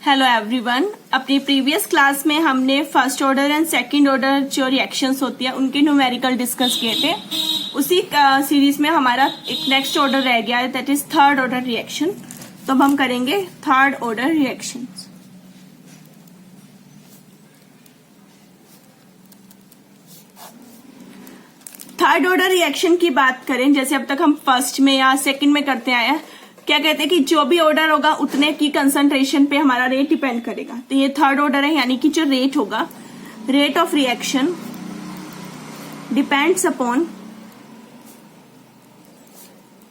Hello everyone. अपनी previous class में हमने first order and second order जो रिएक्शंस होती है उनके न्यूमेरिकल डिस्कस किए थे। उसी सीरीज में हमारा एक नेक्स्ट ऑर्डर रह गया है, that is third order reaction. तो अब हम करेंगे third order reaction. Third order reaction की बात करें, जैसे अब तक हम फर्स्ट में या सेकंड में करते आए हैं, क्या कहते हैं कि जो भी ऑर्डर होगा उतने की कंसंट्रेशन पे हमारा रेट डिपेंड करेगा। तो ये थर्ड ऑर्डर है, यानी कि जो रेट होगा, rate of reaction depends upon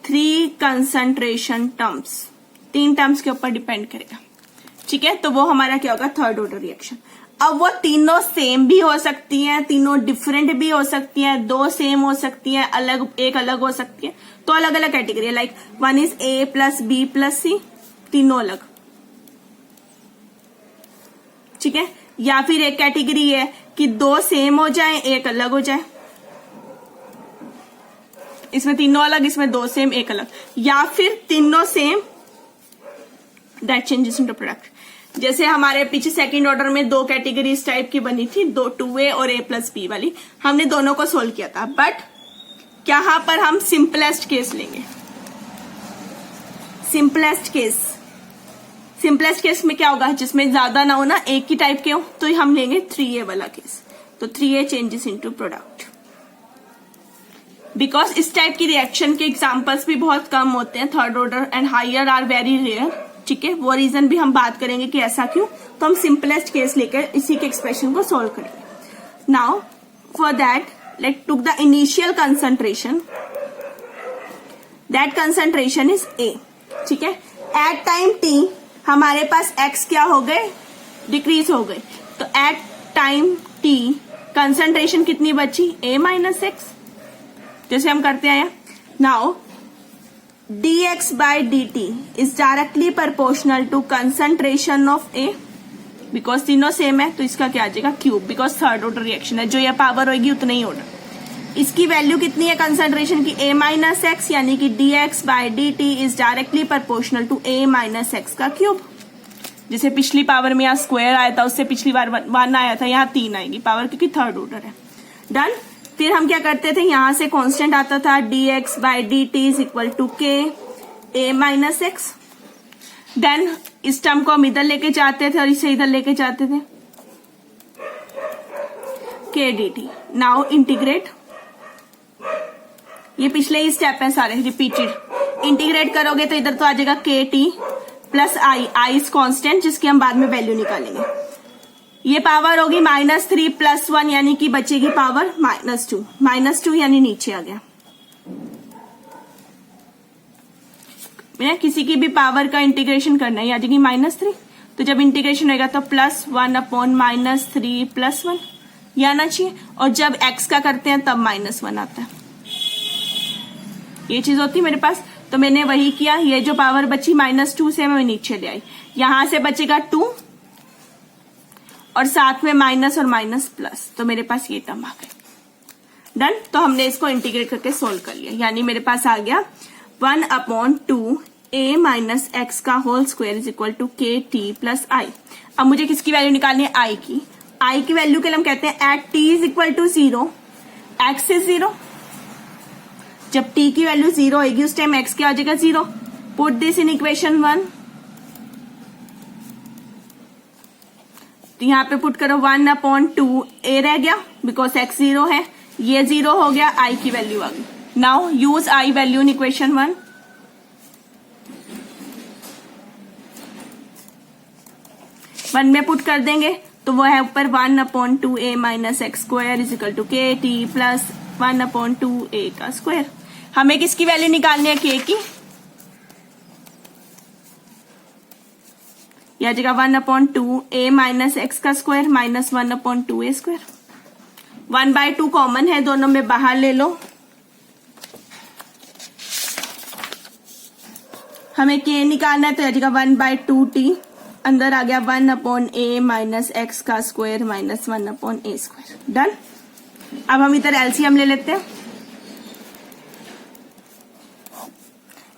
3 concentration terms. 3 terms के ऊपर डिपेंड करेगा, ठीक है। तो वो हमारा क्या होगा, थर्ड ऑर्डर रिएक्शन। अब वो तीनों सेम भी हो सकती हैं, तीनों डिफरेंट भी हो सकती हैं, 2 सेम हो सकती हैं, एक अलग हो सकती है। तो अलग अलग कैटेगरी है, like 1 is A plus B plus C, तीनों अलग, ठीक है। या फिर एक कैटेगरी है कि 2 सेम हो जाए, एक अलग हो जाए। इसमें तीनों अलग, इसमें 2 सेम, एक अलग। या फिर तीनों same, that changes into product. जैसे हमारे पीछे सेकंड ऑर्डर में 2 कैटेगरी इस टाइप की बनी थी, 2A और A प्लस B वाली। हमने दोनों को सोल्व किया था, बट यहां पर हम सिंपलेस्ट केस लेंगे। सिंपलेस्ट केस में क्या होगा, जिसमें ज्यादा ना हो ना, एक ही टाइप के हो, तो हम लेंगे 3A वाला केस। तो 3A changes into product. Because इस टाइप की रिएक्शन के एग्जाम्पल्स भी बहुत कम होते हैं, third order and higher are very rare, ठीक है। वो रीजन भी हम बात करेंगे कि ऐसा क्यों। तो हम सिंपलेस्ट केस लेकर इसी के एक्सप्रेशन को सोल्व करेंगे। Now for that let's took the initial concentration, that concentration is A, ठीक है। at time t हमारे पास x क्या हो गए, डिक्रीज हो गए। तो at time t concentration कितनी बची, A माइनस एक्स, जैसे हम करते हैं। Now dx by dt is directly proportional to concentration of A, because तीनों सेम है, तो इसका क्या आ जाएगा, cube, because third order reaction है, जो ये पावर होगी उतना ही ऑर्डर। इसकी वैल्यू कितनी है कंसंट्रेशन की, A माइनस एक्स, यानी कि dx by dt is directly proportional to A minus x का क्यूब। जैसे पिछली पावर में यहाँ स्क्वायर आया था, उससे पिछली बार 1 आया था, यहाँ 3 आएगी पावर, क्योंकि थर्ड ऑर्डर है। डन। फिर हम क्या करते थे, यहां से कॉन्स्टेंट आता था, dx by dt is equal to K A minus x. Then इस टर्म को हम इधर लेके जाते थे और इसे इधर लेके जाते थे, K dt। नाउ इंटीग्रेट, ये पिछले ही स्टेप है सारे रिपीटेड। इंटीग्रेट करोगे तो इधर तो आ जाएगा के t plus I, I is constant, जिसकी हम बाद में वैल्यू निकालेंगे। ये पावर होगी -3 + 1, यानी कि बचेगी पावर -2। -2 यानी नीचे आ गया। किसी की भी पावर का इंटीग्रेशन करना है, आ जाएगी -3। तो जब इंटीग्रेशन होगा तो +1 अपॉन -3 + 1 ये आना चाहिए। और जब x का करते हैं तब -1 आता है, ये चीज होती है मेरे पास। तो मैंने वही किया, ये जो पावर बची -2 से मैं नीचे ले आई, यहां से बचेगा 2 और साथ में माइनस और माइनस प्लस, तो मेरे पास ये टर्म आ गया। डन। तो हमने इसको इंटीग्रेट करके सोल्व कर लिया, यानी मेरे पास आ गया 1/2 A माइनस एक्स का whole square is equal to k t plus I. अब मुझे किसकी वैल्यू निकालनी है, आई की। आई की वैल्यू के लिए हम कहते हैं at t is equal to 0, x is 0। जब टी की वैल्यू 0 होगी उस टाइम एक्स क्या हो जाएगा, 0। Put this in equation 1। तो यहां पे पुट करो 1/2 A रह गया, बिकॉज एक्स 0 है, ये 0 हो गया, आई की वैल्यू आ गई। Now use I value in equation 1। One में पुट कर देंगे तो वो है ऊपर 1/2 A minus x square is equal to k t plus 1/2 A का स्क्वायर। हमें किसकी वैल्यू निकालनी है, के की। यह जगह 1/2 A माइनस एक्स का square minus 1/2 A square. 1/2 common है, दोनों में बाहर ले लो। हमें के निकालना है, तो यह जगह 1/2 T अंदर आ गया 1/A माइनस एक्स का square minus 1/A square. Done. अब हम इधर एलसीएम ले लेते हैं।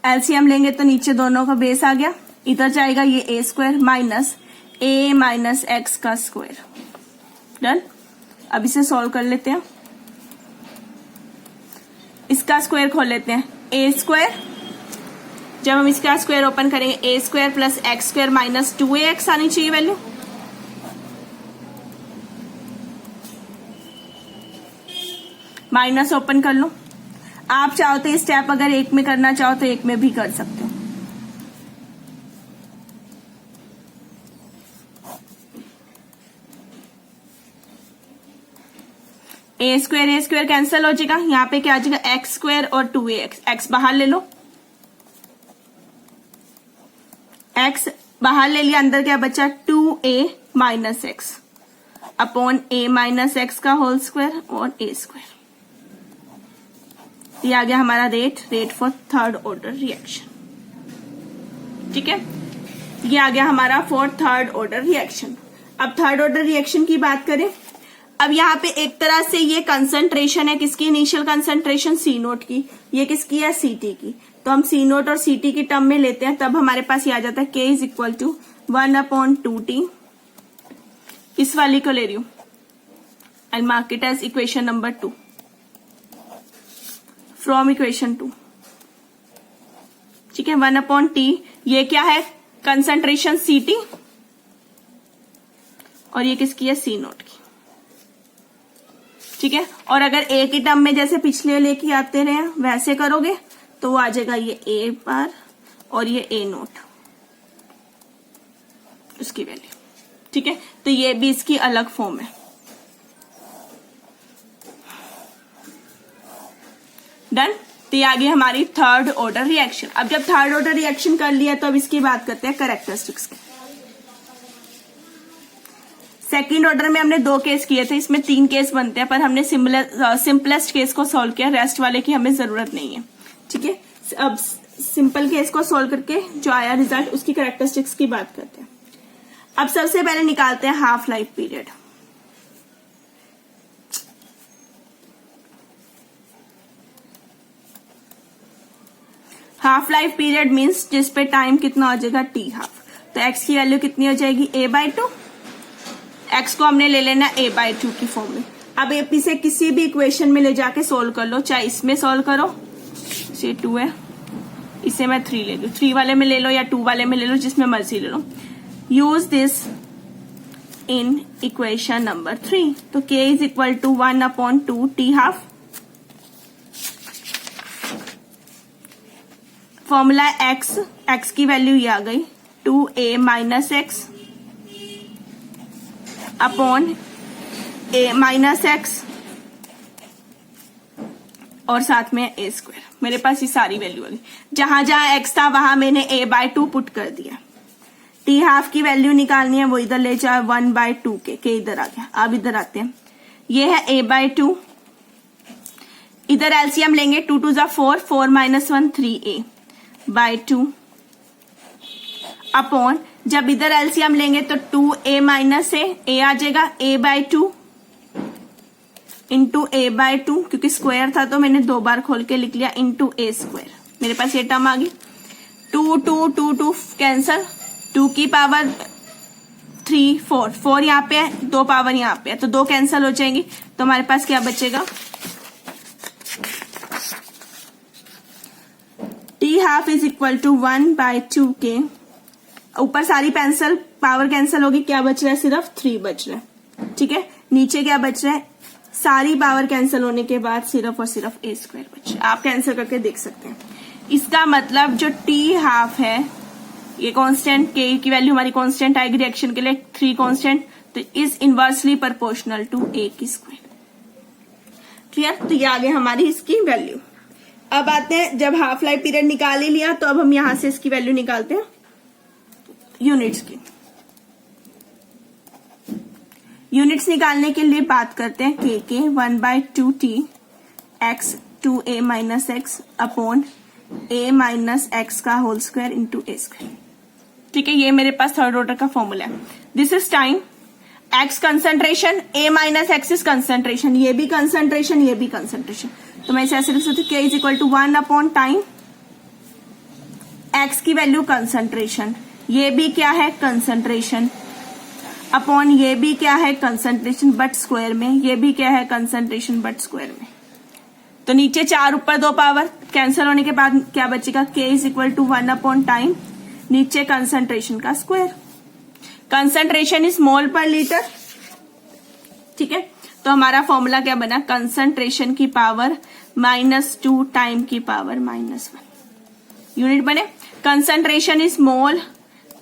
एलसीएम लेंगे तो नीचे दोनों का बेस आ गया, इधर जाएगा ये A² minus a minus x का स्क्वायर। डन। अब इसे सॉल्व कर लेते हैं। इसका स्क्वायर खोल लेते हैं, ए स्क्वायर। जब हम इसका स्क्वायर ओपन करेंगे, a square plus x square minus 2ax आनी चाहिए वैल्यू। माइनस ओपन कर लो। आप चाहो तो स्टेप अगर एक में करना चाहो तो एक में भी कर सकते हो। ए स्क्वायर कैंसिल हो जाएगा। यहाँ पे क्या आ जाएगा, एक्स स्क्वायर और 2ax। एक्स बाहर ले लो, एक्स बाहर ले लिया, अंदर क्या बचा 2a minus x upon a minus x का होल स्क्वायर और a स्क्वायर। ये आ गया हमारा rate for third order reaction. ठीक है, ये आ गया हमारा फॉर थर्ड ऑर्डर रिएक्शन। अब थर्ड ऑर्डर रिएक्शन की बात करें। अब यहाँ पे एक तरह से ये कंसंट्रेशन है, किसकी इनिशियल कंसंट्रेशन, सी नोट की। ये किसकी है, सीटी की। तो हम सी नोट और सीटी की टर्म में लेते हैं, तब हमारे पास ये आ जाता है k is equal to 1/2t। इस वाली को ले रही हूं, I mark it as equation number 2 from equation 2। ठीक है, 1/t। ये क्या है, कंसंट्रेशन सीटी, और ये किसकी है, सी नोट की। ठीक है, और अगर ए की टर्म में जैसे पिछले लेके आते रहे वैसे करोगे तो वो आ जाएगा ये ए बार और ये ए नोट, उसकी वैल्यू। ठीक है, तो ये भी इसकी अलग फॉर्म है। डन। तो ये आ गई हमारी थर्ड ऑर्डर रिएक्शन। अब जब थर्ड ऑर्डर रिएक्शन कर लिया तो अब इसकी बात करते हैं कैरेक्टरिस्टिक्स की। सेकेंड ऑर्डर में हमने 2 केस किए थे, इसमें 3 केस बनते हैं, पर हमने सिंपलेस्ट केस को सॉल्व किया, रेस्ट वाले की हमें जरूरत नहीं है। ठीक है, अब सिंपल केस को सॉल्व करके जो आया रिजल्ट, उसकी कैरेक्टरिस्टिक्स की बात करते हैं। अब सबसे पहले निकालते हैं half life period. Half life period means जिस पे टाइम कितना हो जाएगा, टी हाफ। तो एक्स की वैल्यू कितनी हो जाएगी, a/2। एक्स को हमने ले लेना a/2 की फॉर्म में। अब एपी से किसी भी इक्वेशन में ले जाके सोल्व कर लो, चाहे इसमें सोल्व करो, ये 2 है, इसे मैं 3 ले लू, 3 वाले में ले लो या 2 वाले में ले लो, जिसमें मर्जी ले लो। Use this in equation number 3। तो k is equal to 1/2 t half. Formula x की वैल्यू ये आ गई 2a minus x upon a minus x और साथ में a स्क्वायर। मेरे पास ये सारी वैल्यू आ गई। जहां जहां x था वहां मैंने a/2 पुट कर दिया। टी हाफ की वैल्यू निकालनी है, वो इधर ले जाए 1/2 के इधर आ गया। अब इधर आते हैं, ये है a/2, इधर एलसीएम लेंगे, 2 2 जा 4, 4 - 1 3a/2 अपॉन, जब इधर एलसीएम लेंगे तो 2a माइनस a आ जाएगा, a/2 इंटू a/2, क्योंकि स्क्वायर था तो मैंने 2 बार खोल के लिख लिया, इंटू a स्क्वायर। मेरे पास ये टर्म आ गई। 2 2 2 2 कैंसल, 2 की पावर 3 4, 4 यहाँ पे है, 2 पावर यहाँ पे है, तो 2 कैंसल हो जाएंगी। तो हमारे पास क्या बचेगा, t half is equal to 1/2 k, ऊपर सारी पावर कैंसिल होगी, क्या बच रहा है, सिर्फ 3 बच रहा है। ठीक है, नीचे क्या बच रहा है, सारी पावर कैंसिल होने के बाद सिर्फ और सिर्फ a स्क्वायर बच रहा है। आप कैंसिल करके देख सकते हैं। इसका मतलब जो टी हाफ है, ये कांस्टेंट k की वैल्यू हमारी कांस्टेंट आएगी रिएक्शन के लिए, 3 कांस्टेंट, तो is inversely proportional to a की स्क्वायर। क्लियर। तो ये आ गई हमारी इसकी वैल्यू। अब आते हैं, जब हाफ लाइफ पीरियड निकाल ही लिया तो अब हम यहां से इसकी वैल्यू निकालते हैं यूनिट्स की। यूनिट्स निकालने के लिए बात करते हैं k के 1/2t x 2a minus x upon a minus x का whole square into a square. ठीक है, ये मेरे पास थर्ड ऑर्डर का फॉर्मूला है। This is time, x concentration, a minus x is concentration, ये भी कंसंट्रेशन, ये भी कंसंट्रेशन। तो मैं इसे ऐसे लिख सकती हूँ, k is equal to 1 time x की वैल्यू कंसंट्रेशन, ये भी क्या है, कंसंट्रेशन, अपॉन ये भी क्या है कंसंट्रेशन बट स्क्वायर में, ये भी क्या है कंसंट्रेशन बट स्क्वायर में। तो नीचे 4 ऊपर 2 पावर कैंसिल होने के बाद क्या बचेगा, K is equal to 1 upon time, नीचे कंसंट्रेशन का square. Concentration is mole per litre, ठीक है। तो हमारा फॉर्मूला क्या बना, कंसंट्रेशन की पावर -2 टाइम की पावर -1 यूनिट बने। Concentration is mole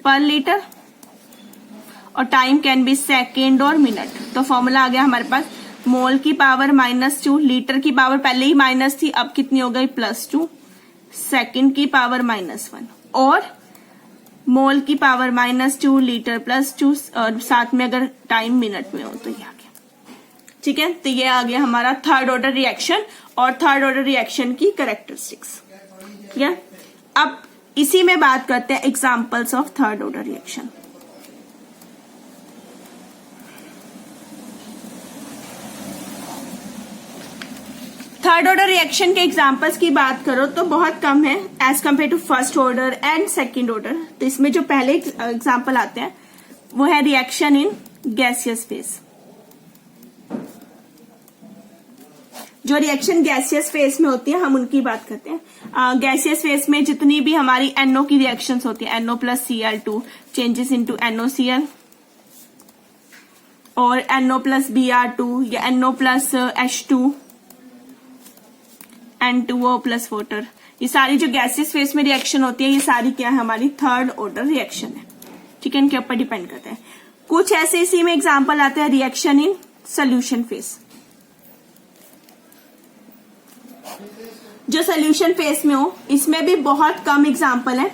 per litre और टाइम कैन बी सेकेंड और मिनट। तो फॉर्मूला आ गया हमारे पास, मोल की पावर -2, लीटर की पावर पहले ही माइनस थी, अब कितनी हो गई +2, सेकेंड की पावर -1 और मोल की पावर -2, लीटर +2 और साथ में अगर टाइम मिनट में हो तो ये आ गया, ठीक है। तो ये आ गया हमारा थर्ड ऑर्डर रिएक्शन और थर्ड ऑर्डर रिएक्शन की कैरेक्टरिस्टिक्स, ठीक है। अब इसी में बात करते हैं examples of third order reaction. Third order reaction के एग्जांपल्स की बात करो तो बहुत कम है as compare to first order and second order. तो इसमें जो पहले एग्जांपल आते हैं वो है रिएक्शन इन गैसियस फेज। जो रिएक्शन गैसियस फेज में होती है हम उनकी बात करते हैं। गैसियस फेज में जितनी भी हमारी NO की रिएक्शंस होती है, NO + Cl2 changes into NOCl और NO + Br2 या NO + H2 N2O + वाटर, ये सारी जो गैसियस फेज में रिएक्शन होती है ये सारी क्या है हमारी थर्ड ऑर्डर रिएक्शन है, ठीक है। इनके ऊपर डिपेंड करते हैं। कुछ ऐसे इसी में एग्जांपल आते हैं रिएक्शन इन सोल्यूशन फेज। जो सोल्यूशन फेज में हो इसमें भी बहुत कम एग्जांपल है,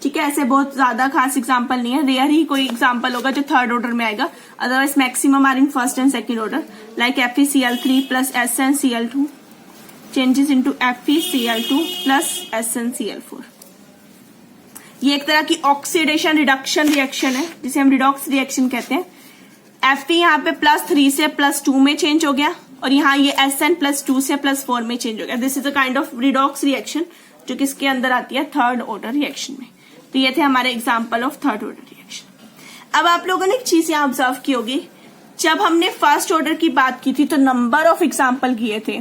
ठीक है। ऐसे बहुत ज्यादा खास एग्जांपल नहीं है, रेयर ही कोई एग्जांपल होगा जो थर्ड ऑर्डर में आएगा, otherwise maximum are in first and second order like FeCl3 + SnCl2 changes into FeCl2 + SnCl4। ये एक तरह की ऑक्सीडेशन रिडक्शन रिएक्शन है जिसे हम रिडॉक्स रिएक्शन कहते हैं। Fe यहाँ पे +3 से +2 में चेंज हो गया और यहाँ ये Sn +2 से +4 में चेंज हो गया। This is a kind of redox reaction जो किसके अंदर आती है, थर्ड ऑर्डर रिएक्शन में। तो ये थे हमारे example of third order reaction. अब आप लोगों ने एक चीज यहाँ ऑब्जर्व की होगी, जब हमने फर्स्ट ऑर्डर की बात की थी तो नंबर ऑफ एग्जाम्पल किए थे,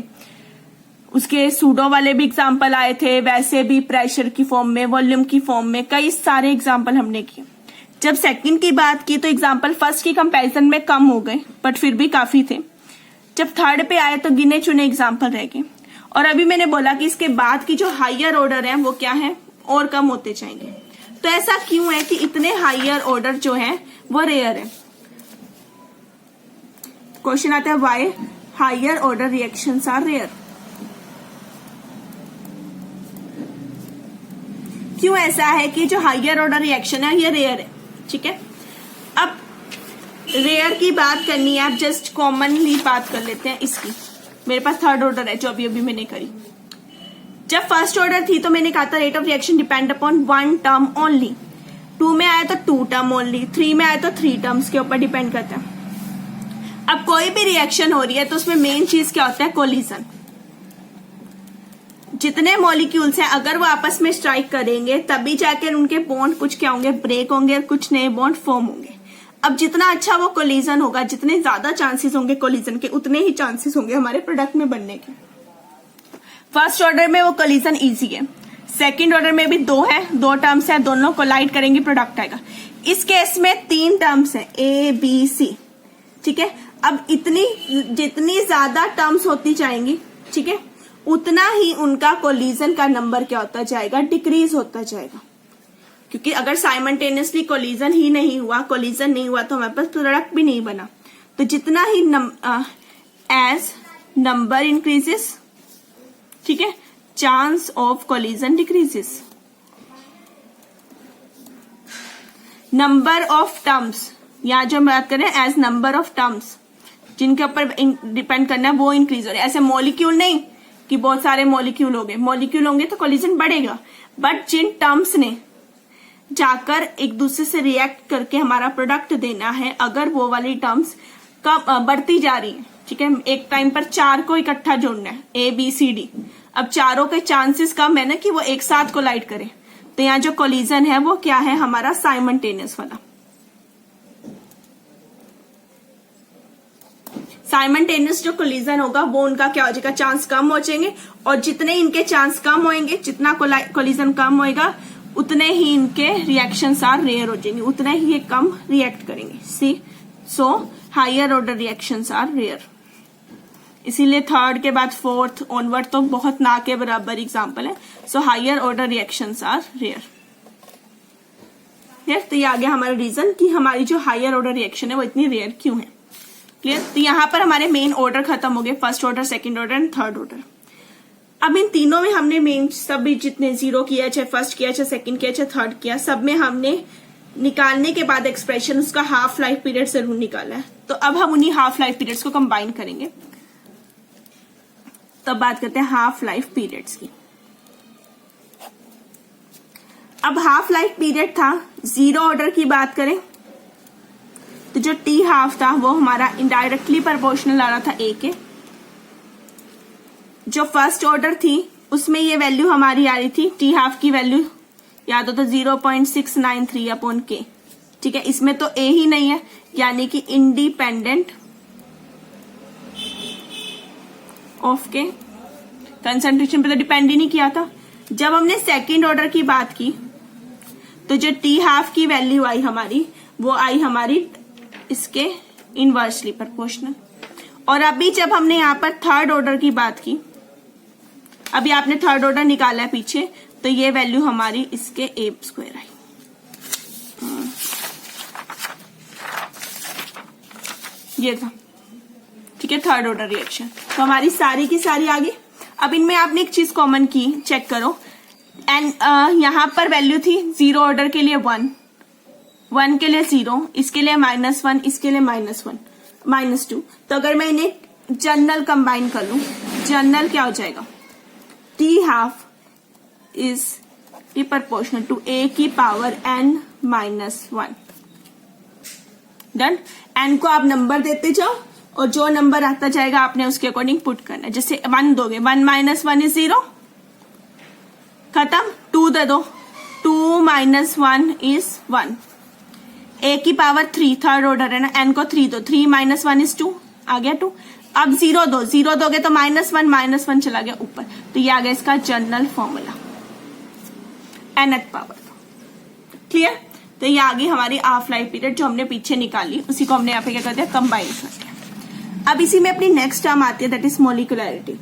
उसके सूडो वाले भी एग्जाम्पल आए थे, वैसे भी प्रेशर की फॉर्म में, वॉल्यूम की फॉर्म में, कई सारे एग्जाम्पल हमने किए। जब सेकंड की बात की तो एग्जाम्पल फर्स्ट की कंपैरिजन में कम हो गए बट फिर भी काफी थे। जब थर्ड पे आए तो गिने चुने एग्जाम्पल रह गए और अभी मैंने बोला कि इसके बाद की जो हायर ऑर्डर है वो क्या है, और कम होते जाएंगे। तो ऐसा क्यों है कि इतने हायर ऑर्डर जो है वो रेयर है। क्वेश्चन आता है why higher order reactions are rare. क्यों ऐसा है कि जो हायर ऑर्डर रिएक्शन है ये रेयर है, ठीक है। अब रेयर की बात करनी है, आप जस्ट कॉमनली बात कर लेते हैं इसकी। मेरे पास थर्ड ऑर्डर है जो अभी मैंने करी। जब फर्स्ट ऑर्डर थी तो मैंने कहा था rate of reaction depend upon 1 term only, 2 में आया तो 2 टर्म ओनली, 3 में आया तो 3 टर्म्स के ऊपर डिपेंड करता है। अब कोई भी रिएक्शन हो रही है तो उसमें मेन चीज क्या होता है, कोलिजन। जितने मॉलिक्यूल्स हैं अगर वो आपस में स्ट्राइक करेंगे तभी जाकर उनके बॉन्ड कुछ क्या होंगे, ब्रेक होंगे और कुछ नए बॉन्ड फॉर्म होंगे। अब जितना अच्छा वो कोलिजन होगा, जितने ज्यादा चांसेस होंगे कोलिजन के, उतने ही चांसेस होंगे हमारे प्रोडक्ट में बनने के। फर्स्ट ऑर्डर में वो कोलिजन इजी है, सेकंड ऑर्डर में भी 2 है, 2 टर्म्स है, दोनों कोलाइड करेंगे प्रोडक्ट आएगा। इस केस में 3 टर्म्स है A, B, C, ठीक है। अब जितनी ज्यादा टर्म्स होती जाएंगी, ठीक है, उतना ही उनका कोलिजन का नंबर क्या होता जाएगा, डिक्रीज होता जाएगा। क्योंकि अगर साइमल्टेनियसली कोलिजन नहीं हुआ तो हमारे पास प्रोडक्ट भी नहीं बना। तो जितना ही एज नंबर इंक्रीजेस, ठीक है, chance of collision decreases. Number of terms, यहां जो हम बात कर रहे हैं एज नंबर ऑफ टर्म्स जिनके ऊपर डिपेंड करना है वो इंक्रीज हो रहे हैं। ऐसे मॉलिक्यूल नहीं कि बहुत सारे मॉलिक्यूल हो गए, मॉलिक्यूल होंगे तो कोलिजन बढ़ेगा, बट जिन टर्म्स ने जाकर एक दूसरे से रिएक्ट करके हमारा प्रोडक्ट देना है, अगर वो वाली टर्म्स कम बढ़ती जा रही है, ठीक है, एक टाइम पर 4 को इकट्ठा जोड़ना है ABCD, अब चारों के चांसेस कम है ना कि वो एक साथ कोलाइड करें, तो यहाँ जो कोलिजन है वो क्या है हमारा साइमल्टेनियस वाला। साइमल्टेनियस जो कोलिजन होगा वो उनका क्या हो जाएगा, चांस कम हो जाएंगे, और जितने इनके चांस कम होंगे, जितना कोलिजन कम होएगा उतने ही इनके रिएक्शंस आर रेयर हो जाएंगे, उतने ही ये कम रिएक्ट करेंगे। See so higher order reactions are rare. इसीलिए थर्ड के बाद फोर्थ ऑनवर्ड तो बहुत ना के बराबर एग्जाम्पल है। So higher order reactions are rare. तो ये आ गया हमारा रीजन कि हमारी जो हायर ऑर्डर रिएक्शन है वो इतनी रेयर क्यों है। क्लियर। तो यहाँ पर हमारे मेन ऑर्डर खत्म हो गए, first order, second order and third order. अब इन तीनों में हमने मेन सब जितने जीरो किया, चाहे फर्स्ट किया, चाहे सेकंड किया, चाहे थर्ड किया, सब में हमने निकालने के बाद एक्सप्रेशन उसका हाफ लाइफ पीरियड जरूर निकाला है। तो अब हम उन्हीं हाफ लाइफ पीरियड्स को कंबाइन करेंगे। तब बात करते हैं हाफ लाइफ पीरियड्स की। अब हाफ लाइफ पीरियड था, जीरो ऑर्डर की बात करें तो जो टी हाफ था वो हमारा इनडायरेक्टली प्रोपोर्शनल आ रहा था ए के। जो फर्स्ट ऑर्डर थी उसमें ये वैल्यू हमारी आ रही थी, टी हाफ की वैल्यू याद हो तो 0.693 अपॉन के। ठीक है, इसमें तो ए ही नहीं है, यानी कि इंडिपेंडेंट ऑफ के, कंसंट्रेशन पे तो डिपेंड ही नहीं किया था। जब हमने सेकंड ऑर्डर की बात की तो जो टी हाफ की वैल्यू आई हमारी वो आई हमारी इसके इनवर्सली प्रोपोर्शनल। और अभी जब हमने यहां पर थर्ड ऑर्डर की बात की, अभी आपने थर्ड ऑर्डर निकाला है पीछे, तो ये वैल्यू हमारी इसके ए स्क्वायर आई। ये था, ठीक है, थर्ड ऑर्डर रिएक्शन। तो हमारी सारी की सारी आ गई। अब इनमें आपने एक चीज कॉमन की, चेक करो, एंड यहां पर वैल्यू थी जीरो ऑर्डर के लिए 1, 1 के लिए 0, इसके लिए -1, इसके लिए -1, -2। तो अगर मैं इन्हें जनरल कंबाइन कर लूं, जनरल क्या हो जाएगा, t half is proportional to a की पावर n-1। डन। एन को आप नंबर देते जाओ और जो नंबर आता जाएगा आपने उसके अकॉर्डिंग पुट करना है। जैसे 1 दोगे, 1 - 1 इज 0, खत्म। 2 दे दो, 2 - 1 इज 1। ए की पावर 3, थर्ड ऑर्डर है ना, एन को 3 दो, 3 - 1 इज 2, आ गया 2। अब 0 दो, 0 दोगे तो -1 चला गया ऊपर, तो ये आ गया इसका general formula, nth power. Clear. तो ये आ गई हमारी हाफ लाइफ पीरियड जो हमने पीछे निकाली, उसी को हमने यहाँ पे क्या कर दिया, कंबाइन कर दिया। अब इसी में अपनी नेक्स्ट टर्म आती है, दैट इज मोलिकुलैरिटी।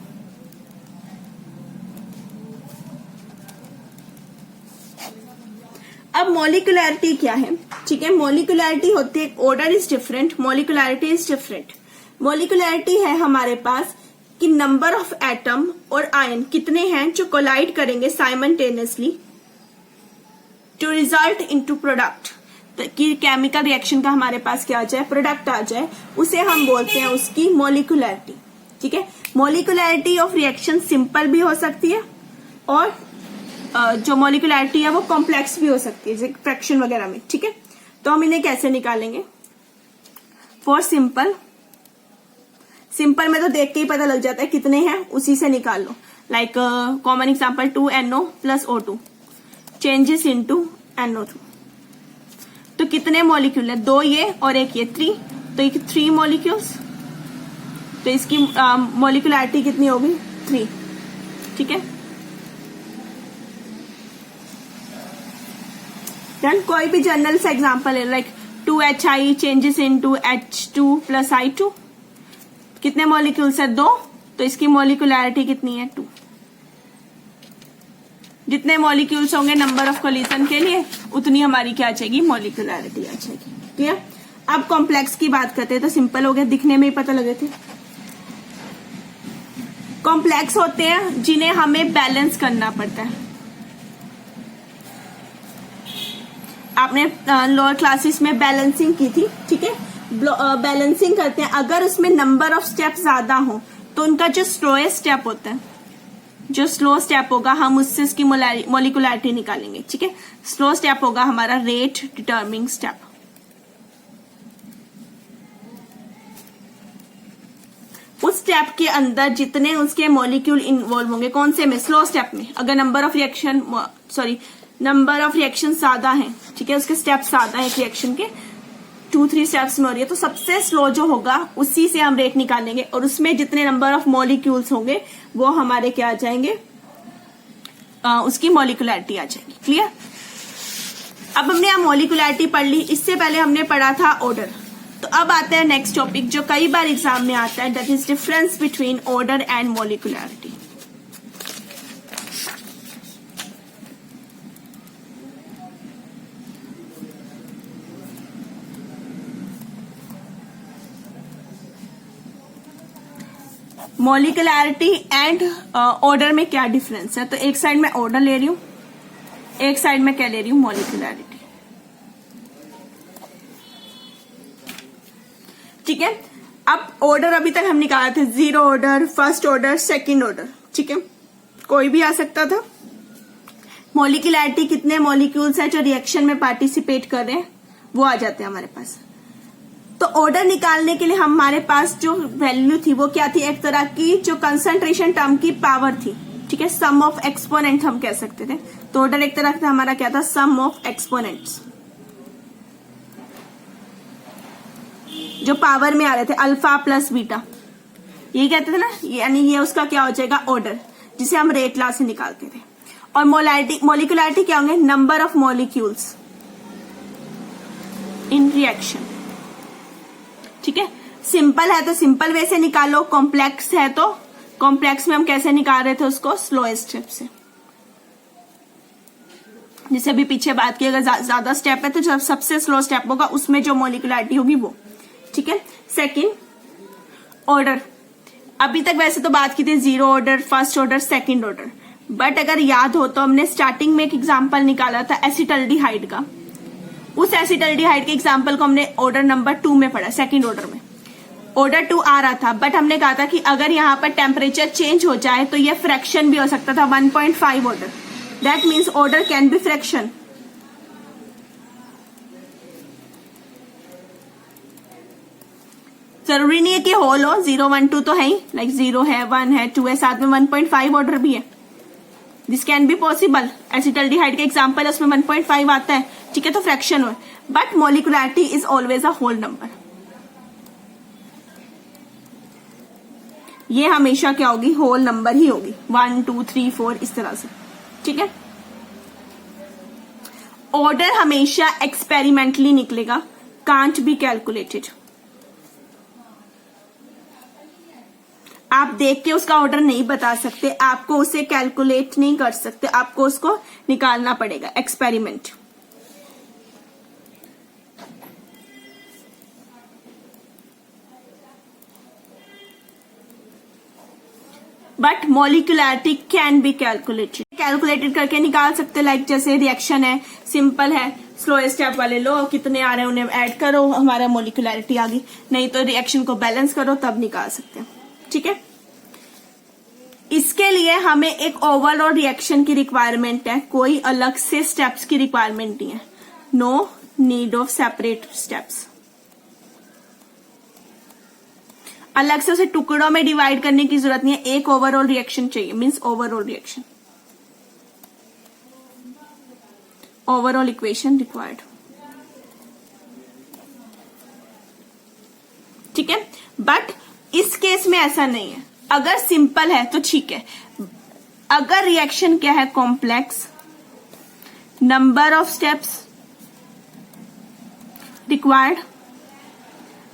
अब मोलिकुलैरिटी क्या है, ठीक है, मोलिकुलैरिटी होती है, order is different, molecularity is different. Molecularity है हमारे पास कि नंबर ऑफ एटम और आयन कितने हैं जो कोलाइड करेंगे simultaneously to result into product, कि केमिकल रिएक्शन का हमारे पास क्या आ जाए, प्रोडक्ट आ जाए, उसे हम बोलते हैं उसकी मोलिकुलैरिटी। ठीक है, मोलिकुलैरिटी ऑफ रिएक्शन सिंपल भी हो सकती है और जो मोलिकुलैरिटी है वो कॉम्प्लेक्स भी हो सकती है, जैसे फ्रैक्शन वगैरह में। ठीक है, तो हम इन्हें कैसे निकालेंगे। फॉर सिंपल, सिंपल में तो देख के ही पता लग जाता है कितने हैं, उसी से निकाल लो। Like common example 2NO + O2 changes into NO2। तो कितने मॉलिक्यूल है, 2 ये और एक ये, 3, तो ये 3 मॉलिक्यूल्स, तो इसकी मॉलिकुलैरिटी कितनी होगी, 3। ठीक है, डन। कोई भी जनरल सा एग्जांपल है, like 2HI changes into H2 + I2, कितने मॉलिक्यूल्स है, 2, तो इसकी मॉलिकुलैरिटी कितनी है, 2। जितने मॉलिक्यूल्स होंगे नंबर ऑफ कोलिजन के लिए, उतनी हमारी क्या आ जाएगी, मॉलिकुलैरिटी आ जाएगी। क्लियर। अब कॉम्प्लेक्स की बात करते हैं, तो सिंपल हो गया, दिखने में ही पता लगे थे। कॉम्प्लेक्स होते हैं जिन्हें हमें बैलेंस करना पड़ता है। आपने लोअर क्लासेस में बैलेंसिंग की थी, ठीक है, बैलेंसिंग करते हैं, अगर उसमें नंबर ऑफ स्टेप ज्यादा हो तो उनका जो स्लोएस्ट स्टेप होता है, जो स्लो स्टेप होगा, हम उससे उसकी मॉलिकुलैरिटी निकालेंगे। ठीक है, स्लो स्टेप होगा हमारा रेट डिटर्मिंग स्टेप। उस स्टेप के अंदर जितने उसके मॉलिक्यूल इन्वॉल्व होंगे, कौन से में, स्लो स्टेप में, अगर नंबर ऑफ रिएक्शन ज्यादा है, ठीक है, उसके स्टेप ज्यादा है रिएक्शन के, 2-3 स्टेप्स में हो रही है, तो सबसे स्लो जो होगा उसी से हम रेट निकालेंगे और उसमें जितने नंबर ऑफ मॉलिक्यूल्स होंगे वो हमारे क्या आ जाएंगे, उसकी मॉलिक्यूलैरिटी आ जाएगी। क्लियर। अब हमने यहाँ मॉलिक्यूलैरिटी पढ़ ली, इससे पहले हमने पढ़ा था ऑर्डर। तो अब आता है नेक्स्ट टॉपिक जो कई बार एग्जाम में आता है, that is difference between order and molecularity. Molecularity and order में क्या डिफरेंस है? तो एक साइड में ऑर्डर ले रही हूं, एक साइड में क्या ले रही हूं, मॉलिक्यूलैरिटी। ठीक है। अब ऑर्डर अभी तक हम निकाले थे, 0 order, first order, second order. ठीक है, कोई भी आ सकता था। मॉलिक्यूलैरिटी कितने मॉलिक्यूल्स हैं जो रिएक्शन में पार्टिसिपेट कर रहे हैं वो आ जाते हैं हमारे पास। तो ऑर्डर निकालने के लिए हमारे पास जो वैल्यू थी वो क्या थी, एक तरह की जो कंसंट्रेशन टर्म की पावर थी। ठीक है, सम ऑफ एक्सपोनेंट हम कह सकते थे। तो ऑर्डर एक तरह का हमारा क्या था, सम ऑफ एक्सपोनेंट्स, जो पावर में आ रहे थे, अल्फा प्लस बीटा, ये कहते थे ना, यानी ये उसका क्या हो जाएगा, ऑर्डर, जिसे हम रेट लॉ से निकालते थे। और मॉलिक्यूलैरिटी क्या होंगे, number of molecules in reaction. ठीक है, सिंपल है तो सिंपल वे से निकालो, कॉम्प्लेक्स है तो कॉम्प्लेक्स में हम कैसे निकाल रहे थे उसको, स्लोएस्ट स्टेप से। जिसे भी पीछे बात की, अगर ज्यादा स्टेप है तो जब सबसे स्लो स्टेप होगा उसमें जो मॉलिक्यूलैरिटी होगी वो। ठीक है। सेकंड ऑर्डर, अभी तक वैसे तो बात की थी 0 order, first order, second order, but अगर याद हो तो हमने स्टार्टिंग में एक एग्जांपल निकाला था एसिटल्डिहाइड का। उस एसिटल्डिहाइड के एग्जांपल को हमने ऑर्डर नंबर 2 में पढ़ा, सेकंड ऑर्डर में ऑर्डर 2 आ रहा था, बट हमने कहा था कि अगर यहां पर टेम्परेचर चेंज हो जाए तो ये फ्रैक्शन भी हो सकता था, 1.5 order. That means order can be fraction. जरूरी नहीं है कि होल हो, 0, 1, 2 तो है ही, लाइक 0 है, 1 है, 2 है, साथ में 1.5 ऑर्डर भी है। This can be possible. Acetaldehyde के एग्जांपल है, उसमें 1.5 आता है। ठीक है, तो फ्रैक्शन हो, but molecularity is always a whole number. ये हमेशा क्या होगी, होल नंबर ही होगी, 1, 2, 3, 4 इस तरह से। ठीक है, ऑर्डर हमेशा एक्सपेरिमेंटली निकलेगा, कांट बी कैलकुलेटेड। आप देख के उसका ऑर्डर नहीं बता सकते, आपको उसे कैलकुलेट नहीं कर सकते, आपको उसको निकालना पड़ेगा, experiment. But molecularity can be calculated करके निकाल सकते, लाइक जैसे रिएक्शन है, सिंपल है, स्लो स्टेप वाले लो, कितने आ रहे हैं उन्हें ऐड करो, हमारा मॉलिक्यूलैरिटी आ गई। नहीं तो रिएक्शन को बैलेंस करो तब निकाल सकते हैं। ठीक है, इसके लिए हमें एक ओवरऑल रिएक्शन की रिक्वायरमेंट है, कोई अलग से स्टेप्स की रिक्वायरमेंट नहीं है। No need of separate steps. अलग से उसे टुकड़ों में डिवाइड करने की जरूरत नहीं है, एक ओवरऑल रिएक्शन चाहिए, means overall reaction, overall equation required. ठीक है, बट इस केस में ऐसा नहीं है। अगर सिंपल है तो ठीक है, अगर रिएक्शन क्या है, complex, number of steps required,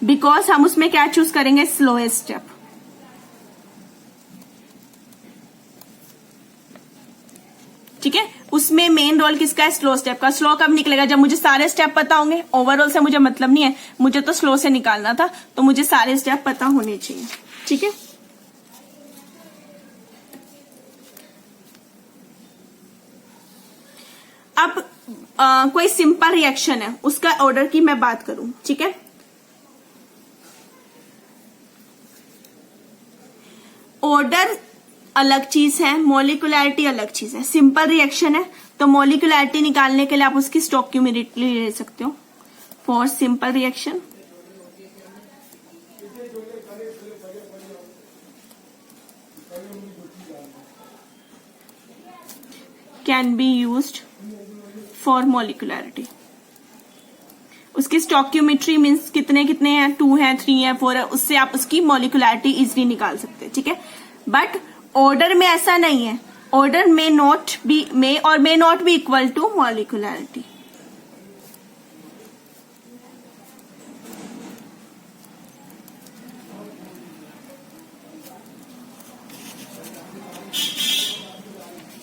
because हम उसमें क्या चूज करेंगे, स्लोएस्ट स्टेप। ठीक है, उसमें मेन रोल किसका है, स्लो स्टेप का। स्लो कब निकलेगा, जब मुझे सारे स्टेप पता होंगे। ओवरऑल से मुझे मतलब नहीं है, मुझे तो स्लो से निकालना था, तो मुझे सारे स्टेप पता होने चाहिए। ठीक है, अब कोई सिंपल रिएक्शन है, उसका ऑर्डर की मैं बात करूं। ठीक है, ऑर्डर अलग चीज है, मॉलिक्यूलैरिटी अलग चीज है। सिंपल रिएक्शन है तो मॉलिक्यूलैरिटी निकालने के लिए आप उसकी स्टोइकियोमेट्री ले सकते हो। For simple reaction can be used for molecularity. उसकी स्टोइकियोमेट्री मीन्स कितने कितने हैं, 2 है, 3 है, 4 है, उससे आप उसकी मॉलिक्युलैरिटी इजिली निकाल सकते हैं, ठीक है। बट ऑर्डर में ऐसा नहीं है, order may not be equal to molecularity.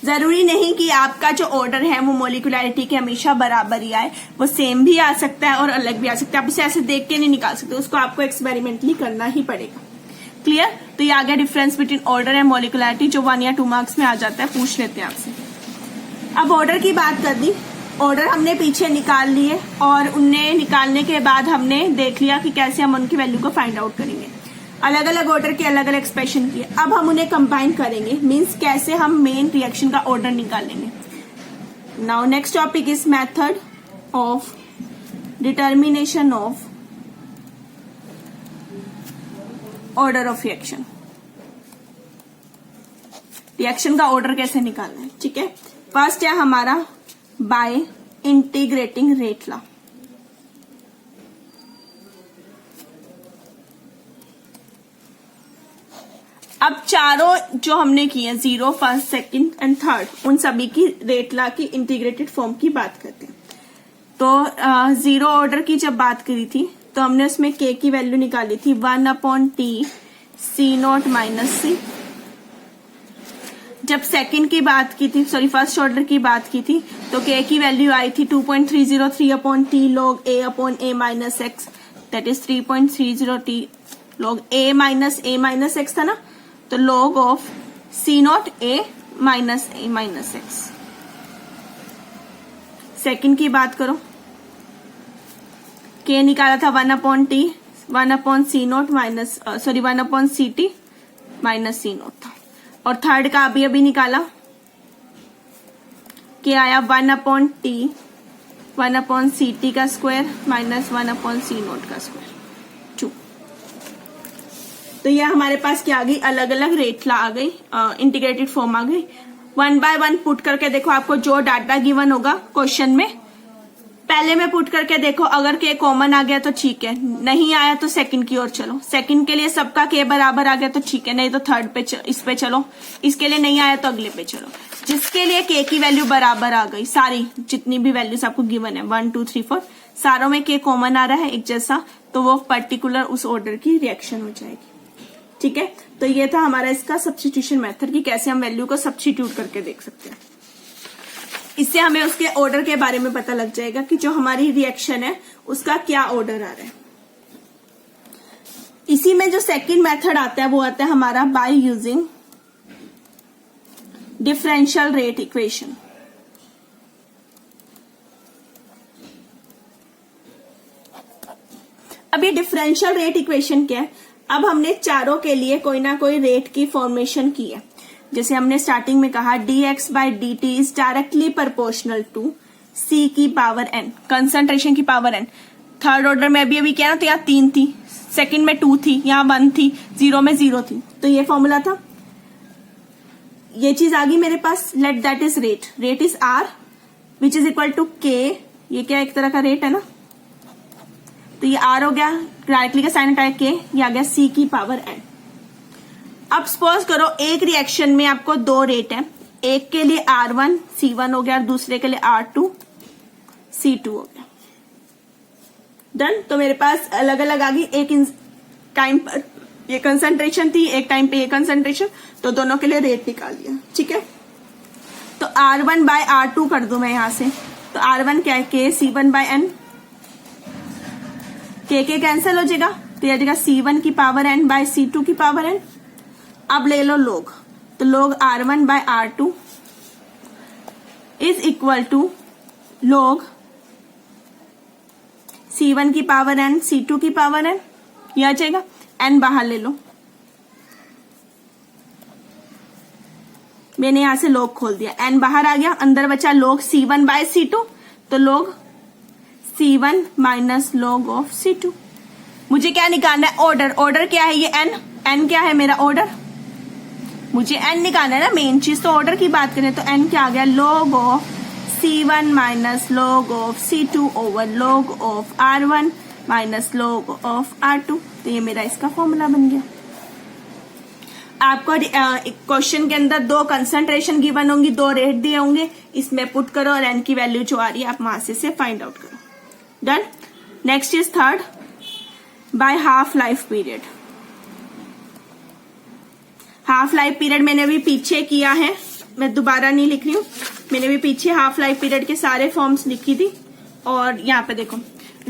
जरूरी नहीं कि आपका जो ऑर्डर है वो मॉलिक्युलैरिटी के हमेशा बराबर ही आए, वो सेम भी आ सकता है और अलग भी आ सकता है। आप उसे ऐसे देख के नहीं निकाल सकते, उसको आपको एक्सपेरिमेंटली करना ही पड़ेगा। क्लियर? तो ये आ गया डिफरेंस बिटवीन ऑर्डर एंड मॉलिक्युलैरिटी, जो 1 या 2 मार्क्स में आ जाता है, पूछ लेते हैं आपसे। अब ऑर्डर की बात कर दी, ऑर्डर हमने पीछे निकाल लिए और उन्हें निकालने के बाद हमने देख लिया कि कैसे हम उनकी वैल्यू को फाइंड आउट करेंगे। अलग अलग ऑर्डर के अलग अलग एक्सप्रेशन किए, अब हम उन्हें कंबाइन करेंगे, मीन्स कैसे हम मेन रिएक्शन का ऑर्डर निकालेंगे। Now next topic is method of determination of order of reaction. Reaction का ऑर्डर कैसे निकालना है, ठीक है। फर्स्ट है हमारा बाय इंटीग्रेटिंग रेट लॉ। अब चारों जो हमने किए 0, फर्स्ट, सेकंड एंड थर्ड, उन सभी की रेट लॉ की इंटीग्रेटेड फॉर्म की बात करते हैं। तो 0 ऑर्डर की जब बात करी थी तो हमने उसमें k की वैल्यू निकाली थी 1/t C0 माइनस C। जब सेकंड की बात की थी, सॉरी फर्स्ट ऑर्डर की बात की थी, तो k की वैल्यू आई थी 2.303/t log a/a minus x, that is 3.30t log a minus x था ना, तो log of C0 a minus x। Second की बात करो, k निकाला था 1/t 1/C0 minus 1/CT minus C0 था। और थर्ड का अभी अभी निकाला, k आया 1/t 1/CT का स्क्वायर माइनस 1/C0 का स्क्वायर 2। तो यह हमारे पास क्या आ गई, अलग अलग रेट ला आ गई, इंटीग्रेटेड फॉर्म आ गई। 1 बाय 1 पुट करके देखो, आपको जो डाटा गिवन होगा क्वेश्चन में पहले में पुट करके देखो, अगर के कॉमन आ गया तो ठीक है, नहीं आया तो सेकंड की ओर चलो। सेकंड के लिए सबका के बराबर आ गया तो ठीक है, नहीं तो थर्ड पे इस पे चलो, इसके लिए नहीं आया तो अगले पे चलो। जिसके लिए के की वैल्यू बराबर आ गई, सारी जितनी भी वैल्यूज आपको गिवन है 1 2 3 4 सारों में के कॉमन आ रहा है एक जैसा, तो वो पर्टिकुलर उस ऑर्डर की रिएक्शन हो जाएगी, ठीक है। तो ये था हमारा इसका सब्स्टिट्यूशन मेथड, कि कैसे हम वैल्यू को सब्स्टिट्यूट करके देख सकते हैं। इससे हमें उसके ऑर्डर के बारे में पता लग जाएगा कि जो हमारी रिएक्शन है उसका क्या ऑर्डर आ रहा है। इसी में जो सेकंड मेथड आता है वो आता है हमारा by using differential rate equation. अब ये डिफरेंशियल रेट इक्वेशन क्या है, अब हमने चारों के लिए कोई ना कोई रेट की फॉर्मेशन की है। जैसे हमने स्टार्टिंग में कहा dx by dt is directly proportional to c की पावर n, कंसंट्रेशन की पावर n। थर्ड ऑर्डर में अभी क्या ना, तो यहाँ 3 थी, सेकंड में 2 थी, यहाँ 1 थी, 0 में 0 थी, तो ये फॉर्मूला था। ये चीज आ गई मेरे पास, let that is rate, rate is r which is equal to k, ये क्या एक तरह का रेट है ना, तो ये r हो गया, डायरेक्टली का साइन हटाया k, ये आ गया c की पावर n। अब सपोज करो एक रिएक्शन में आपको 2 रेट है, एक के लिए R1 C1 हो गया और दूसरे के लिए R2 C2 हो गया। डन। तो मेरे पास अलग अलग आ गई, एक टाइम पर ये कंसंट्रेशन थी, एक टाइम पे ये कंसंट्रेशन, तो दोनों के लिए रेट निकाल दिया, ठीक है। तो R1 बाय R2 कर दू मैं यहां से, तो R1 क्या है, K C1 by N, K cancel हो जाएगा, तो यह जाएगा C1 की पावर N बाय C2 की पावर N। अब ले लो लोग, तो लोग R1 bye R2 is equal to लोग C1 की पावर N C2 की पावर N, यह आ जाएगा। N बाहर ले लो, मैंने यहां से लोग खोल दिया, N बाहर आ गया, अंदर बचा लोग C1 बाय C2, तो लोग C1 माइनस लोग ऑफ C2। मुझे क्या निकालना है, ऑर्डर। ऑर्डर क्या है, ये N क्या है मेरा ऑर्डर, मुझे n निकालना है ना, मेन चीज तो ऑर्डर की बात करें तो n क्या आ गया, log of C1 minus log of C2 over log of R1 minus log of R2। तो ये मेरा इसका फॉर्मूला बन गया। आपको क्वेश्चन के अंदर 2 कंसंट्रेशन गिवन होंगी, 2 रेट दिए होंगे, इसमें पुट करो और n की वैल्यू जो आ रही है आप वहां से फाइंड आउट करो। Done. Next is third, by half life period. Half life period मैंने भी पीछे किया है, मैं दोबारा नहीं लिख रही हूँ, मैंने भी पीछे हाफ लाइफ पीरियड के सारे फॉर्म्स लिखी थी। और यहाँ पे देखो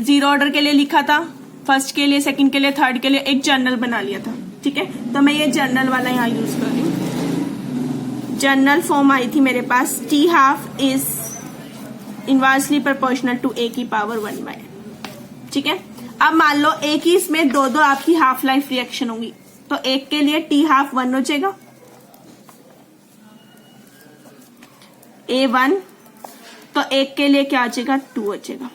0 ऑर्डर के लिए लिखा था, फर्स्ट के लिए, सेकंड के लिए, थर्ड के लिए एक जर्नल बना लिया था। ठीक है, तो मैं ये जर्नल वाला यहाँ यूज कर रही हूँ। जर्नल फॉर्म आई थी मेरे पास, t half is inversely proportional to a की पावर 1/n। ठीक है, अब मान लो एक ही इसमें 2 आपकी हाफ लाइफ रिएक्शन होंगी, तो एक के लिए टी हाफ 1 हो जाएगा, A1, तो एक के लिए क्या हो जाएगा 2 हो जाएगा।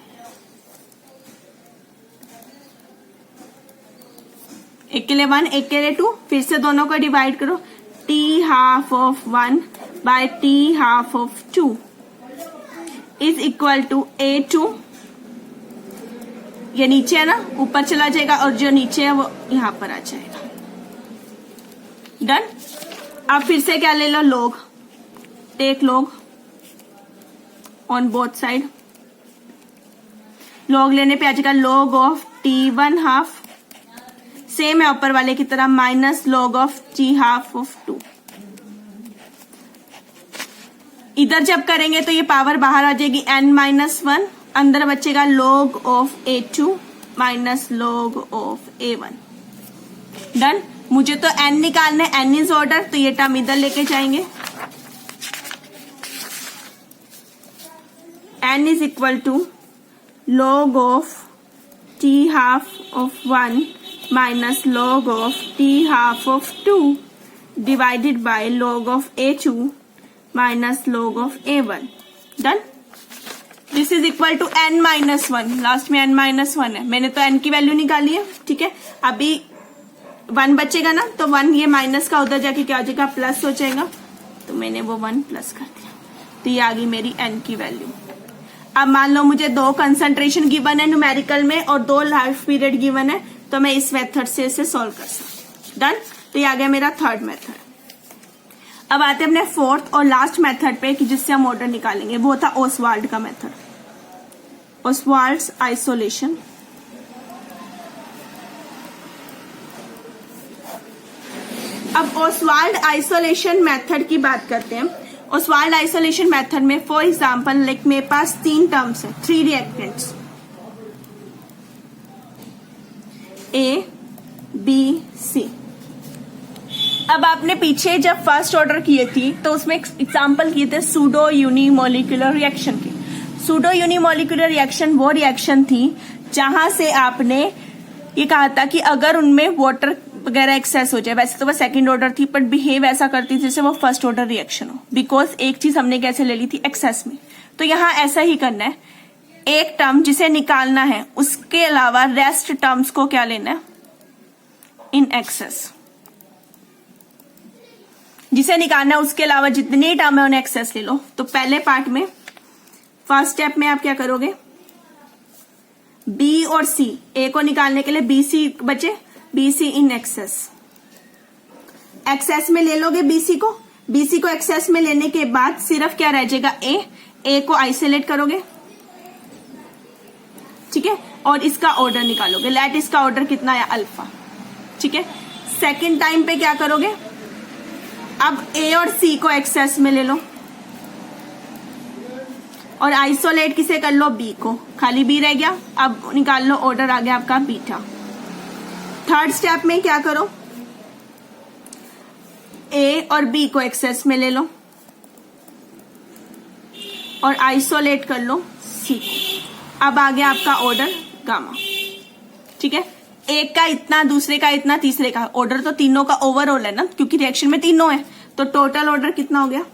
एक के लिए 1, एक के लिए 2, फिर से दोनों को डिवाइड करो, t half of 1 by t half of 2 is equal to A2। ये नीचे है ना, ऊपर चला जाएगा और जो नीचे है वो यहां पर आ जाएगा। डन। अब फिर से क्या ले लो, log, take log on both side. log लेने पे आ जाएगा log of T1 half, same है ऊपर वाले की तरह, minus log of T half of 2। इधर जब करेंगे तो ये पावर बाहर आ जाएगी n-1, अंदर बचेगा log of A2 minus log of A1। Done. मुझे तो n निकालना है, n इज ऑर्डर, तो ये टर्म इधर लेके जाएंगे। n is equal to log of t half of 1 minus log of t half of 2 divided by log of A2 minus log of A1। Done. This is equal to n-1, last में n-1 है, मैंने तो n की value निकाली है। ठीक है, अभी 1 बचेगा ना, तो 1 ये माइनस का उधर जाके क्या हो जाएगा, प्लस हो जाएगा, तो मैंने वो 1 प्लस कर दिया, तो ये आ गई मेरी n की वैल्यू। अब मान लो मुझे 2 कंसंट्रेशन गिवन है न्यूमेरिकल में और 2 लाइफ पीरियड गिवन है, तो मैं इस मेथड से इसे सॉल्व कर सकती हूँ। डन। तो ये आ गया मेरा थर्ड मेथड। अब आते हैं अपने फोर्थ और लास्ट मेथड पे कि जिससे हम ऑर्डर निकालेंगे, वो था ओसवाल्ड का मेथड, ओसवाल्ड्स आइसोलेशन। अब ओसवाल्ड आइसोलेशन मेथड की बात करते हैं। ओसवाल्ड आइसोलेशन मेथड में फॉर एग्जांपल लाइक मेरे पास 3 टर्म्स है, 3 रिएक्टेंट्स A, B, C। अब आपने पीछे जब फर्स्ट ऑर्डर किए थी तो उसमें एग्जांपल किए थे सूडो यूनिमोलिकुलर रिएक्शन की। सूडो यूनिमोलिकुलर रिएक्शन वो रिएक्शन थी जहां से आपने ये कहा था कि अगर उनमें वाटर वगैरह एक्सेस हो जाए, वैसे तो वो सेकंड ऑर्डर थी बट बिहेव ऐसा करती थी जैसे वो फर्स्ट ऑर्डर रिएक्शन हो, बिकॉज एक चीज हमने कैसे ले ली थी, एक्सेस में। तो यहां ऐसा ही करना है, एक टर्म जिसे निकालना है उसके अलावा रेस्ट टर्म्स को क्या लेना है, इन एक्सेस। जिसे निकालना है उसके अलावा जितने टर्म है उन्हें एक्सेस ले लो। तो पहले पार्ट में फर्स्ट स्टेप में आप क्या करोगे, बी और सी, ए को निकालने के लिए बी सी बचे, B C in excess, excess में ले लोगे बीसी को। बीसी को एक्सेस में लेने के बाद सिर्फ क्या रह जाएगा, ए को आइसोलेट करोगे। ठीक है, और इसका ऑर्डर निकालोगे, लेट इसका ऑर्डर कितना है, अल्फा। ठीक है, सेकेंड टाइम पे क्या करोगे, अब ए और सी को एक्सेस में ले लो और आइसोलेट किसे कर लो, बी को, खाली बी रह गया। अब निकाल लो, ऑर्डर आ गया आपका बीटा। थर्ड स्टेप में क्या करो, ए और बी को एक्सेस में ले लो और आइसोलेट कर लो सी को। अब आ गया आपका ऑर्डर गामा। ठीक है, एक का इतना, दूसरे का इतना, तीसरे का, ऑर्डर तो तीनों का ओवरऑल है ना, क्योंकि रिएक्शन में तीनों है, तो टोटल ऑर्डर कितना हो गया,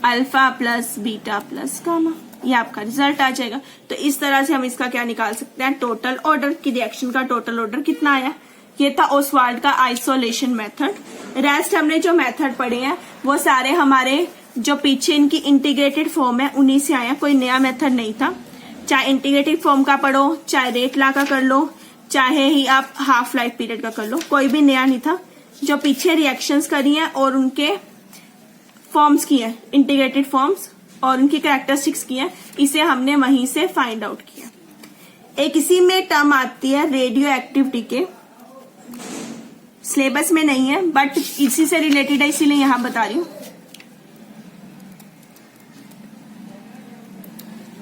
alpha plus beta plus gamma. ये आपका रिजल्ट आ जाएगा। तो इस तरह से हम इसका क्या निकाल सकते हैं, टोटल ऑर्डर की रिएक्शन का टोटल ऑर्डर कितना आया। ये था ओसवाल्ड का आइसोलेशन मेथड। रेस्ट हमने जो मेथड पढ़े हैं वो सारे हमारे जो पीछे इनकी इंटीग्रेटेड फॉर्म है उन्हीं से आया, कोई नया मेथड नहीं था। चाहे इंटीग्रेटेड फॉर्म का पढ़ो, चाहे रेट ला का कर लो, चाहे ही आप हाफ लाइफ पीरियड का कर लो, कोई भी नया नहीं था। जो पीछे रिएक्शंस करी हैं और उनके फॉर्म्स की है, इंटीग्रेटेड फॉर्म्स और उनकी कैरेक्टरिस्टिक्स की है, इसे हमने वहीं से फाइंड आउट किया। एक इसी में टर्म आती है रेडियो एक्टिव डीके, सिलेबस में नहीं है बट इसी से रिलेटेड है, इसीलिए यहां बता रही हूं।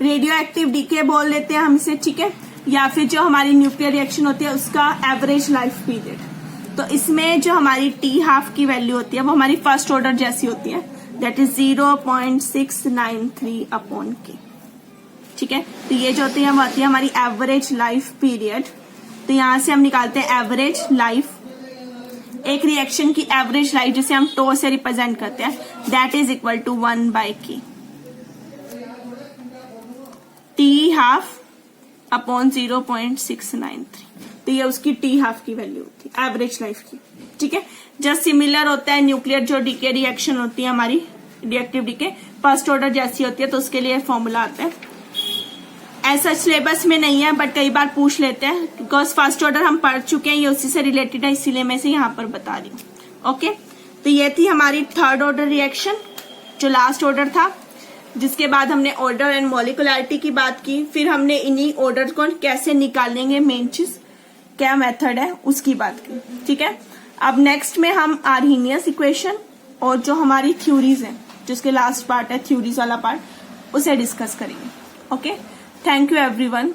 रेडियो एक्टिव डीके बोल लेते हैं हम इसे, ठीक है, या फिर जो हमारी न्यूक्लियर रिएक्शन होती है उसका एवरेज लाइफ पीरियड। तो इसमें जो हमारी टी हाफ की वैल्यू होती है वो हमारी फर्स्ट ऑर्डर जैसी होती है, दैट इज 0.693 अपॉन के, ठीक है। तो ये जो होती है वो आती है हमारी एवरेज लाइफ पीरियड। तो यहां से हम निकालते हैं एवरेज लाइफ, एक रिएक्शन की एवरेज लाइफ जिसे हम टो से रिप्रेजेंट करते हैं, that is equal to 1/k, t half upon 0.693। तो ये उसकी टी हाफ की वैल्यू होती है एवरेज लाइफ की, ठीक है। जस्ट सिमिलर होता है न्यूक्लियर जो डीके रिएक्शन होती है हमारी रिएक्टिव डीके, फर्स्ट ऑर्डर जैसी होती है, तो उसके लिए फॉर्मूला आता है। ऐसा सिलेबस में नहीं है बट कई बार पूछ लेते हैं, बिकॉज फर्स्ट ऑर्डर हम पढ़ चुके हैं, ये उसी से रिलेटेड है, इसीलिए मैं इसे यहाँ पर बता रही हूँ। ओके, तो ये थी हमारी थर्ड ऑर्डर रिएक्शन जो लास्ट ऑर्डर था, जिसके बाद हमने ऑर्डर एंड मॉलिक्युलरिटी की बात की, फिर हमने इन्हीं ऑर्डर को कैसे निकालेंगे, मेन चीज क्या मेथड है उसकी बात की, ठीक है। अब नेक्स्ट में हम आर्हेनियस इक्वेशन और जो हमारी थ्योरीज है, जिसके लास्ट पार्ट है थ्योरीज वाला पार्ट, उसे डिस्कस करेंगे। Okay, thank you everyone.